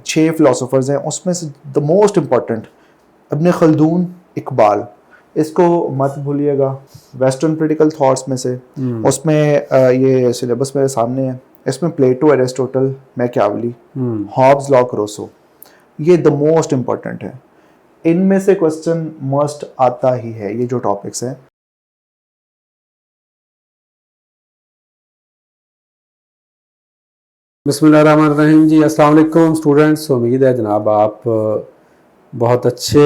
6 philosophers हैं, उसमें से the most important ibn Khaldun, Iqbal, इसको मत भूलिएगा। वेस्टर्न क्रिटिकल थॉट्स में से उसमें ये सिलेबस मेरे सामने है, इसमें Plato, Aristotle, Machiavelli, Hobbes, Locke, Rousseau, ये द मोस्ट इम्पॉर्टेंट है। इनमें से क्वेश्चन मस्ट आता ही है, ये जो टॉपिक्स हैं। बिस्मिल्लाहिर्रहमानिर्रहीम जी, अस्सलाम वालेकुम स्टूडेंट्स। उम्मीद है जनाब आप बहुत अच्छे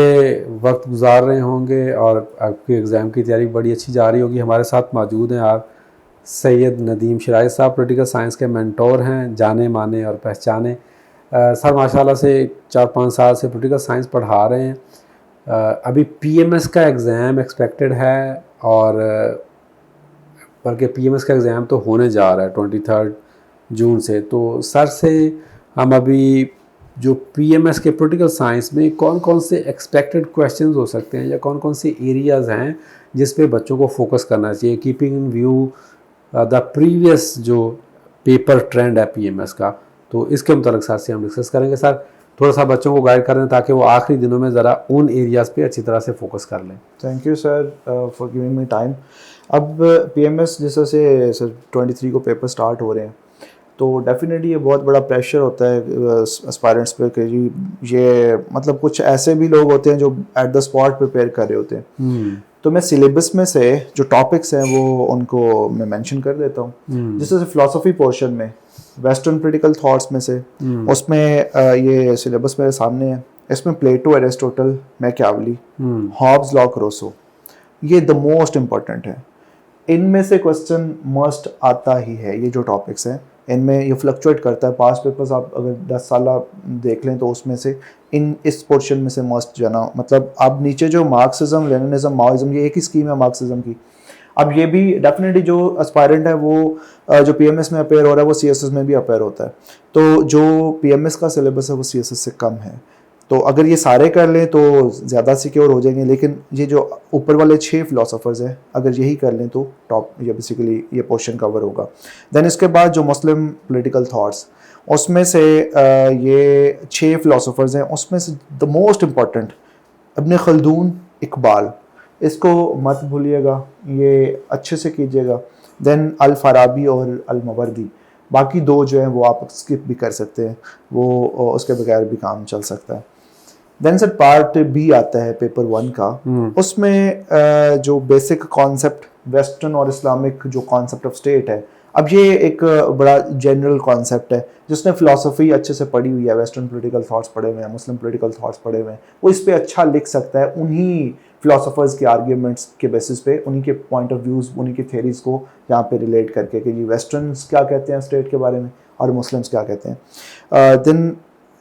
वक्त गुजार रहे होंगे और आपकी एग्ज़ाम की तैयारी बड़ी अच्छी जा रही होगी। हमारे साथ मौजूद हैं आप सैयद नदीम शराइस साहब, पॉलिटिकल साइंस के मेंटोर हैं, जाने माने और पहचाने। सर माशाल्लाह से 4-5 साल से पॉलिटिकल साइंस पढ़ा रहे हैं। अभी पीएमएस का एग्ज़ाम एक्सपेक्टेड है और बल्कि पीएमएस का एग्ज़ाम तो होने जा रहा है 23 जून से। तो सर से हम अभी जो पीएमएस के पॉलिटिकल साइंस में कौन कौन से एक्सपेक्टेड क्वेश्चंस हो सकते हैं या कौन कौन से एरियाज़ हैं जिस पे बच्चों को फोकस करना चाहिए, keeping in view the previous जो पेपर ट्रेंड है पीएमएस का, तो इसके मुताबिक सर से हम डिस्कस करेंगे। सर थोड़ा सा बच्चों को गाइड करें ताकि वो आखिरी दिनों में ज़रा उन एरियाज़ पे अच्छी तरह से फोकस कर लें। Thank you sir for giving me time. अब पीएमएस जैसे से सर 23 को पेपर स्टार्ट हो रहे हैं, तो डेफिनेटली ये बहुत बड़ा प्रेशर होता है एस्पायरेंट्स पे कि जी ये मतलब कुछ ऐसे भी लोग होते हैं जो एट द स्पॉट प्रिपेयर कर रहे होते हैं। तो मैं सिलेबस में से जो टॉपिक्स हैं वो उनको मैं मेंशन कर देता हूँ। जैसे फिलॉसफी पोर्शन में वेस्टर्न क्रिटिकल थॉट्स में से उसमें ये सिलेबस मेरे सामने है, इसमें Plato, Aristotle, Machiavelli, Hobbes, Locke, Rousseau, ये द मोस्ट इम्पॉर्टेंट है। इनमें से क्वेश्चन मस्ट आता ही है, ये जो टॉपिक्स हैं इनमें ये फ्लक्चुएट करता है। पास्ट पेपर्स आप अगर 10 साल आप देख लें तो उसमें से इस पोर्शन में से मस्ट जो है ना, मतलब अब नीचे जो मार्क्सिज्म, लेनिनिज्म, माओइज्म, ये एक ही स्कीम है मार्क्सिज्म की। अब ये भी डेफिनेटली जो एस्पायरेंट है वो जो पीएमएस में अपेयर हो रहा है वो सीएसएस में भी अपेयर होता है। तो जो पीएमएस का सिलेबस है वो सीएसएस से कम है, तो अगर ये सारे कर लें तो ज़्यादा सिक्योर हो जाएंगे। लेकिन ये जो ऊपर वाले 6 फिलोसोफर्स हैं अगर यही कर लें तो टॉप ये बेसिकली ये पोर्शन कवर होगा। देन इसके बाद जो मुस्लिम पॉलिटिकल थॉट्स, उसमें से ये 6 फिलोसोफर्स हैं, उसमें से the most important ibn Khaldun, Iqbal, इसको मत भूलिएगा, ये अच्छे से कीजिएगा। देन अल फाराबी और अल मवर्दी, बाकी दो जो हैं वो आप स्किप भी कर सकते हैं, वो उसके बगैर भी काम चल सकता है। देन सर पार्ट बी आता है पेपर 1 का, उसमें जो बेसिक कॉन्सेप्ट वेस्टर्न और इस्लामिक जो कॉन्सेप्ट ऑफ स्टेट है, अब ये एक बड़ा जनरल कॉन्सेप्ट है। जिसने फिलॉसफी अच्छे से पढ़ी हुई है, वेस्टर्न पॉलिटिकल थॉट्स पढ़े हुए हैं, मुस्लिम पॉलिटिकल थॉट्स पढ़े हुए हैं, वो इस पे अच्छा लिख सकता है। उन्हीं फिलोसफर्स के आर्ग्यूमेंट्स के बेसिस पे, उन्हीं के पॉइंट ऑफ व्यूज़, उन्हीं की थेरीज को यहाँ पे रिलेट करके कि जी वेस्टर्न्स क्या कहते हैं स्टेट के बारे में और मुस्लिम्स क्या कहते हैं। देन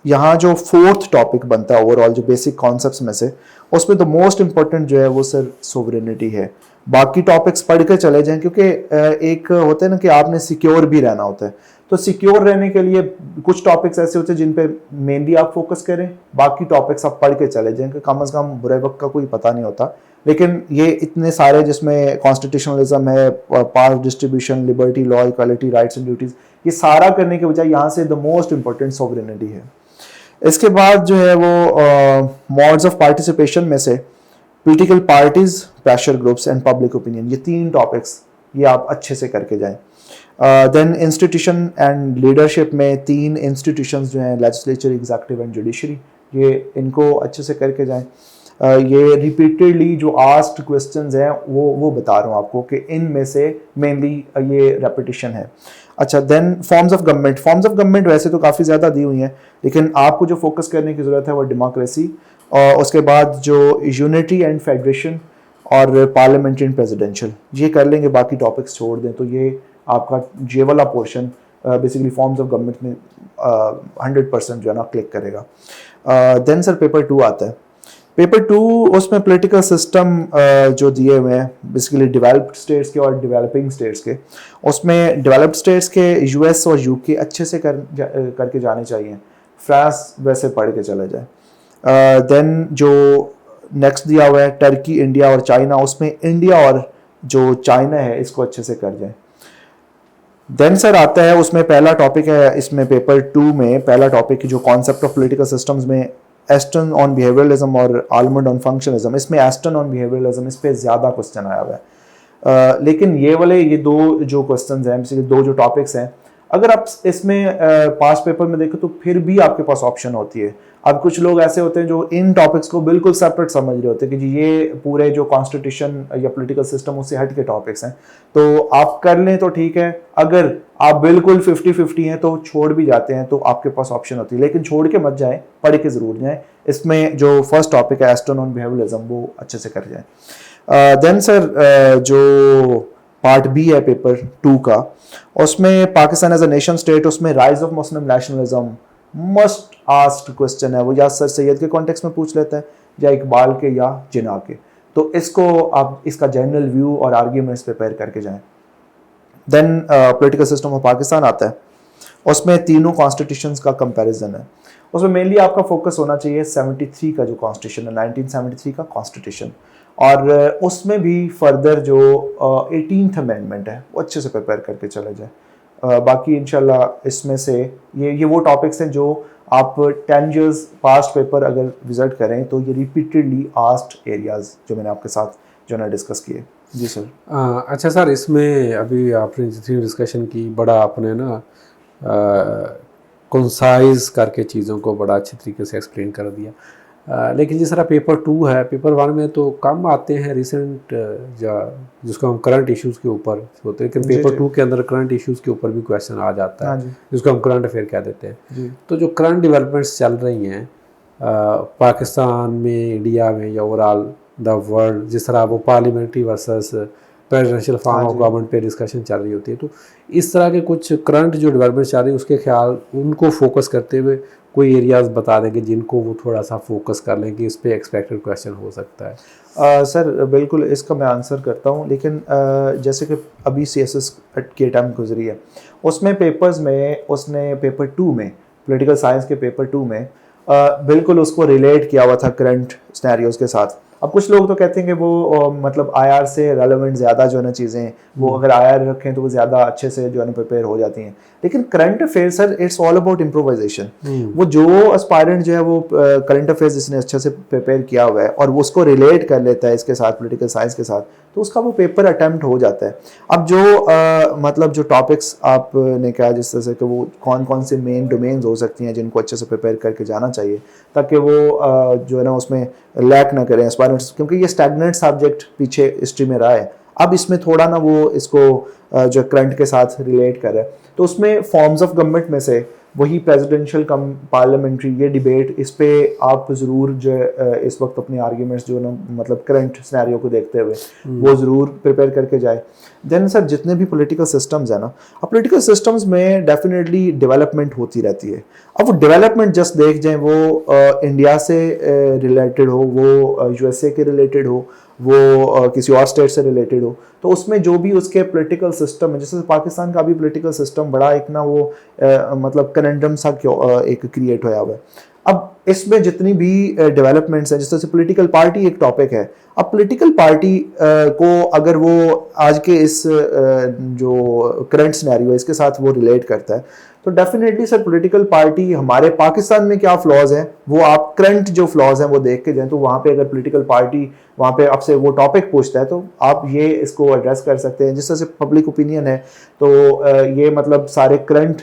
यहाँ जो 4th टॉपिक बनता है ओवरऑल जो बेसिक कॉन्सेप्ट्स में से, उसमें द मोस्ट इम्पॉर्टेंट जो है वो सर सोवरेनिटी है। बाकी टॉपिक्स पढ़ के चले जाएं, क्योंकि एक होता है ना कि आपने सिक्योर भी रहना होता है। तो सिक्योर रहने के लिए कुछ टॉपिक्स ऐसे होते हैं जिन पे मेनली आप फोकस करें, बाकी टॉपिक्स आप पढ़ के चले जाएं कि कम से कम बुरे वक्त का कोई पता नहीं होता। लेकिन ये इतने सारे जिसमें कॉन्स्टिट्यूशनलिज्म है, power distribution, liberty, law, equality, rights and duties, ये सारा करने के बजाय यहाँ से द मोस्ट इंपॉर्टेंट सोवरेनिटी है। इसके बाद जो है वो मोड्स ऑफ पार्टिसिपेशन में से political parties, pressure groups and public opinion, ये 3 टॉपिक्स ये आप अच्छे से करके जाएं। देन इंस्टीट्यूशन एंड लीडरशिप में 3 इंस्टीट्यूशंस जो हैं, लेजिस्लेचर, एग्जीक्यूटिव एंड जुडिशरी, ये इनको अच्छे से करके जाएं। ये रिपीटेडली जो आस्क्ड क्वेश्चंस हैं वो बता रहा हूँ आपको कि इनमें से मेनली ये रेपिटेशन है। अच्छा, then forms of government. Forms of government वैसे तो काफ़ी ज़्यादा दी हुई हैं, लेकिन आपको जो फोकस करने की ज़रूरत है वो डेमोक्रेसी, और उसके बाद जो यूनिटी एंड फेडरेशन और पार्लियामेंट्री एंड प्रेसिडेंशियल, ये कर लेंगे, बाकी टॉपिक्स छोड़ दें। तो ये आपका ये वाला portion basically forms of government में 100% जो है ना क्लिक करेगा। देन सर पेपर 2 आता है। पेपर 2 उसमें पॉलिटिकल सिस्टम जो दिए हुए हैं बेसिकली डेवलप्ड स्टेट्स के और डेवलपिंग स्टेट्स के, उसमें डेवलप्ड स्टेट्स के यूएस और यूके अच्छे से करके जाने चाहिए। फ्रांस वैसे पढ़ के चले जाए। देन जो नेक्स्ट दिया हुआ है टर्की, इंडिया और चाइना, उसमें इंडिया और जो चाइना है इसको अच्छे से कर जाए। देन सर आता है उसमें पहला टॉपिक है इसमें पेपर 2 में पहला टॉपिक जो कॉन्सेप्ट ऑफ पॉलिटिकल सिस्टम्स में एस्टन ऑन बिहेवियरलिज्म और आलमंड ऑन फंक्शनलिज्म, इसमें एस्टन ऑन बिहेवियरलिज्म इस पे ज़्यादा क्वेश्चन आया हुआ है। लेकिन ये दो जो क्वेश्चन हैं, बेसिकली दो जो टॉपिक्स हैं, अगर आप इसमें पास पेपर में देखें तो फिर भी आपके पास ऑप्शन होती है। अब कुछ लोग ऐसे होते हैं जो इन टॉपिक्स को बिल्कुल सेपरेट समझ रहे होते हैं कि जी ये पूरे जो कॉन्स्टिट्यूशन या पॉलिटिकल सिस्टम उससे हट के टॉपिक्स हैं, तो आप कर लें तो ठीक है। अगर आप बिल्कुल 50-50 हैं तो छोड़ भी जाते हैं तो आपके पास ऑप्शन होती है, लेकिन छोड़ के मत जाएं, पढ़ के ज़रूर जाएं। इसमें जो फर्स्ट टॉपिक है एस्टन ऑन बिहेवियरलिज्म वो अच्छे से कर जाएं। देन सर जो पार्ट बी है पेपर 2 का, उसमें Pakistan as a nation state, उसमें rise of Muslim nationalism must asked question है। वो या सर सैयद के कॉन्टेक्स्ट में पूछ लेते हैं या इकबाल के या जिन्ना के, तो इसको आप इसका जनरल व्यू और आर्ग्यूमेंट्स प्रिपेयर करके जाएं। Then political system of Pakistan आता है, उसमें तीनों कॉन्स्टिट्यूशंस का कंपैरिजन है। उसमें मेनली आपका फोकस होना चाहिए 73 का जो कॉन्स्टिट्यूशन है, 1973 का कॉन्स्टिट्यूशन, और उसमें भी फर्दर जो 18th अमेंडमेंट है वो अच्छे से प्रिपेयर करके चले जाए। बाकी इंशाल्लाह इसमें से ये वो टॉपिक्स हैं जो आप 10 years पास्ट पेपर अगर विजिट करें तो ये रिपीटेडली आस्क्ड एरियाज जो मैंने आपके साथ जो ना डिस्कस किए। जी सर। अच्छा सर, इसमें अभी आपने जितनी डिस्कशन की बड़ा आपने ना कंसाइज करके चीज़ों को बड़ा अच्छे तरीके से एक्सप्लेन कर दिया। लेकिन जिस तरह पेपर 2 है, पेपर 1 में तो कम आते हैं रिसेंट या जिसको हम करंट इश्यूज़ के ऊपर होते हैं, लेकिन पेपर 2 के अंदर करंट इश्यूज़ के ऊपर भी क्वेश्चन आ जाता है, जिसको हम करंट अफेयर कह देते हैं। तो जो करंट डेवलपमेंट्स चल रही हैं पाकिस्तान में, इंडिया में या ओवरऑल द वर्ल्ड, जिस तरह वो parliamentary versus presidential form of government पे डिस्कशन चल रही होती है, तो इस तरह के कुछ करंट जो डेवलपमेंट चल रही है उसके ख्याल उनको फोकस करते हुए कोई एरियाज बता देंगे जिनको वो थोड़ा सा फोकस कर लें कि इस पे एक्सपेक्टेड क्वेश्चन हो सकता है। सर बिल्कुल इसका मैं आंसर करता हूँ, लेकिन जैसे कि अभी CSS की टाइम गुजरी है, उसमें पेपर्स में उसने पेपर 2 में पॉलिटिकल साइंस के पेपर 2 में बिल्कुल उसको रिलेट किया हुआ था करंट सिनेरियोज के साथ। अब कुछ लोग तो कहते हैं कि वो मतलब IR से रेलेवेंट ज़्यादा जो है ना चीज़ें, वो अगर IR रखें तो वो ज़्यादा अच्छे से जो है ना प्रिपेयर हो जाती हैं। लेकिन current affair sir it's all about improvisation. वो जो एस्पायरेंट जो है वो करंट अफेयर्स जिसने अच्छे से प्रिपेयर किया हुआ है और वो उसको रिलेट कर लेता है इसके साथ, पॉलिटिकल साइंस के साथ, तो उसका वो पेपर अटैम्प्ट हो जाता है। अब जो मतलब जो टॉपिक्स आपने कहा जिस तरह से कि वो कौन कौन से मेन डोमेन्स हो सकती हैं जिनको अच्छे से प्रिपेयर करके जाना चाहिए ताकि वो जो है ना उसमें लैक ना करें एस्पायरेंट्स, क्योंकि ये स्टैग्नेंट सब्जेक्ट पीछे हिस्ट्री में रहा है। अब इसमें थोड़ा ना वो इसको जो करंट के साथ रिलेट करे, तो उसमें फॉर्म्स ऑफ गवर्नमेंट में से वही प्रेसिडेंशियल कम पार्लियामेंट्री, ये डिबेट, इस पे आप ज़रूर जो इस वक्त अपने आर्ग्यूमेंट्स जो ना मतलब करंट सिनेरियो को देखते हुए वो ज़रूर प्रिपेयर करके जाए। देन सर जितने भी पॉलिटिकल सिस्टम्स हैं ना, अब पॉलिटिकल सिस्टम्स में डेफिनेटली डेवलपमेंट होती रहती है। अब वो डेवलपमेंट जस्ट देख जाएं, वो इंडिया से रिलेटेड हो, वो USA के रिलेटेड हो, वो किसी और स्टेट से रिलेटेड हो, तो उसमें जो भी उसके पॉलिटिकल सिस्टम है, जैसे पाकिस्तान का भी पॉलिटिकल सिस्टम बड़ा एक ना वो मतलब कनेंडम सा एक क्रिएट होया हुआ है। अब इसमें जितनी भी डेवलपमेंट्स हैं, जिस तरह से पॉलिटिकल पार्टी एक टॉपिक है, अब पॉलिटिकल पार्टी को अगर वो आज के इस जो करंट सिनेरियो है इसके साथ वो रिलेट करता है, तो डेफिनेटली सर पॉलिटिकल पार्टी हमारे पाकिस्तान में क्या फ्लॉज हैं वो आप करंट जो फ्लॉज हैं वो देख के जाएं, तो वहाँ पे अगर पॉलिटिकल पार्टी वहाँ पे आपसे वो टॉपिक पूछता है तो आप ये इसको एड्रेस कर सकते हैं। जिस तरह से पब्लिक ओपिनियन है तो ये मतलब सारे करंट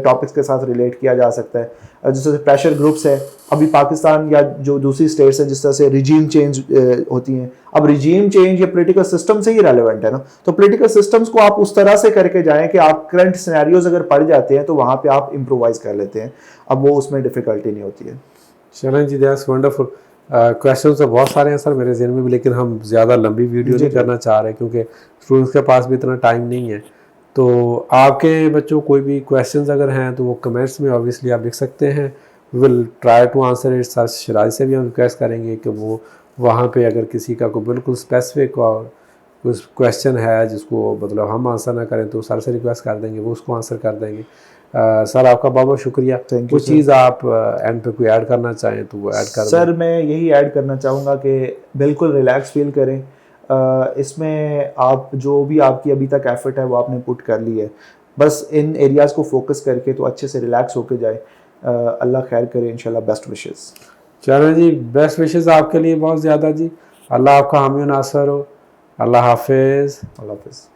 टॉपिक्स के साथ रिलेट किया जा सकता है। जिस तरह से प्रेशर ग्रुप्स है, अभी पाकिस्तान या जो दूसरी स्टेट्स हैं जिस तरह से रिजीम चेंज होती हैं, अब रिजीम चेंज ये पॉलिटिकल सिस्टम से ही रेलेवेंट है ना, तो पॉलिटिकल सिस्टम्स को आप उस तरह से करके जाएं कि आप करंट सिनेरियोज अगर पढ़ जाते हैं तो वहाँ पे आप इम्प्रोवाइज कर लेते हैं, अब वो उसमें डिफिकल्टी नहीं होती है। चलें जी, दैट्स वंडरफुल। क्वेश्चन तो बहुत सारे हैं सर मेरे ज़हन में भी, लेकिन हम ज़्यादा लंबी वीडियो नहीं करना चाह रहे क्योंकि स्टूडेंट्स के पास भी इतना टाइम नहीं है। तो आपके बच्चों कोई भी क्वेश्चंस अगर हैं तो वो कमेंट्स में ऑब्वियसली आप लिख सकते हैं, will try to answer it. Sir Shiraz से भी हम रिक्वेस्ट करेंगे कि वो वहाँ पे अगर किसी का कोई बिल्कुल स्पेसिफिक और कुछ क्वेश्चन है जिसको मतलब हम आंसर ना करें तो सर से रिक्वेस्ट कर देंगे, वो उसको आंसर कर देंगे। सर आपका बहुत बहुत शुक्रिया। कुछ चीज़ आप एंड पे कोई ऐड करना चाहें तो वो ऐड कर सर मैं यही ऐड करना चाहूँगा कि बिल्कुल रिलैक्स फील करें। इसमें आप जो भी आपकी अभी तक एफर्ट है वो आपने पुट कर ली है, बस इन एरियाज़ को फोकस करके तो अच्छे से रिलैक्स होके जाए। अल्लाह खैर करे इंशाल्लाह। Best wishes. चलो जी, बेस्ट विशेस आपके लिए बहुत ज़्यादा जी। अल्लाह आपका हामी नासर हो। अल्लाह हाफिज़। अल्लाह हाफिज़।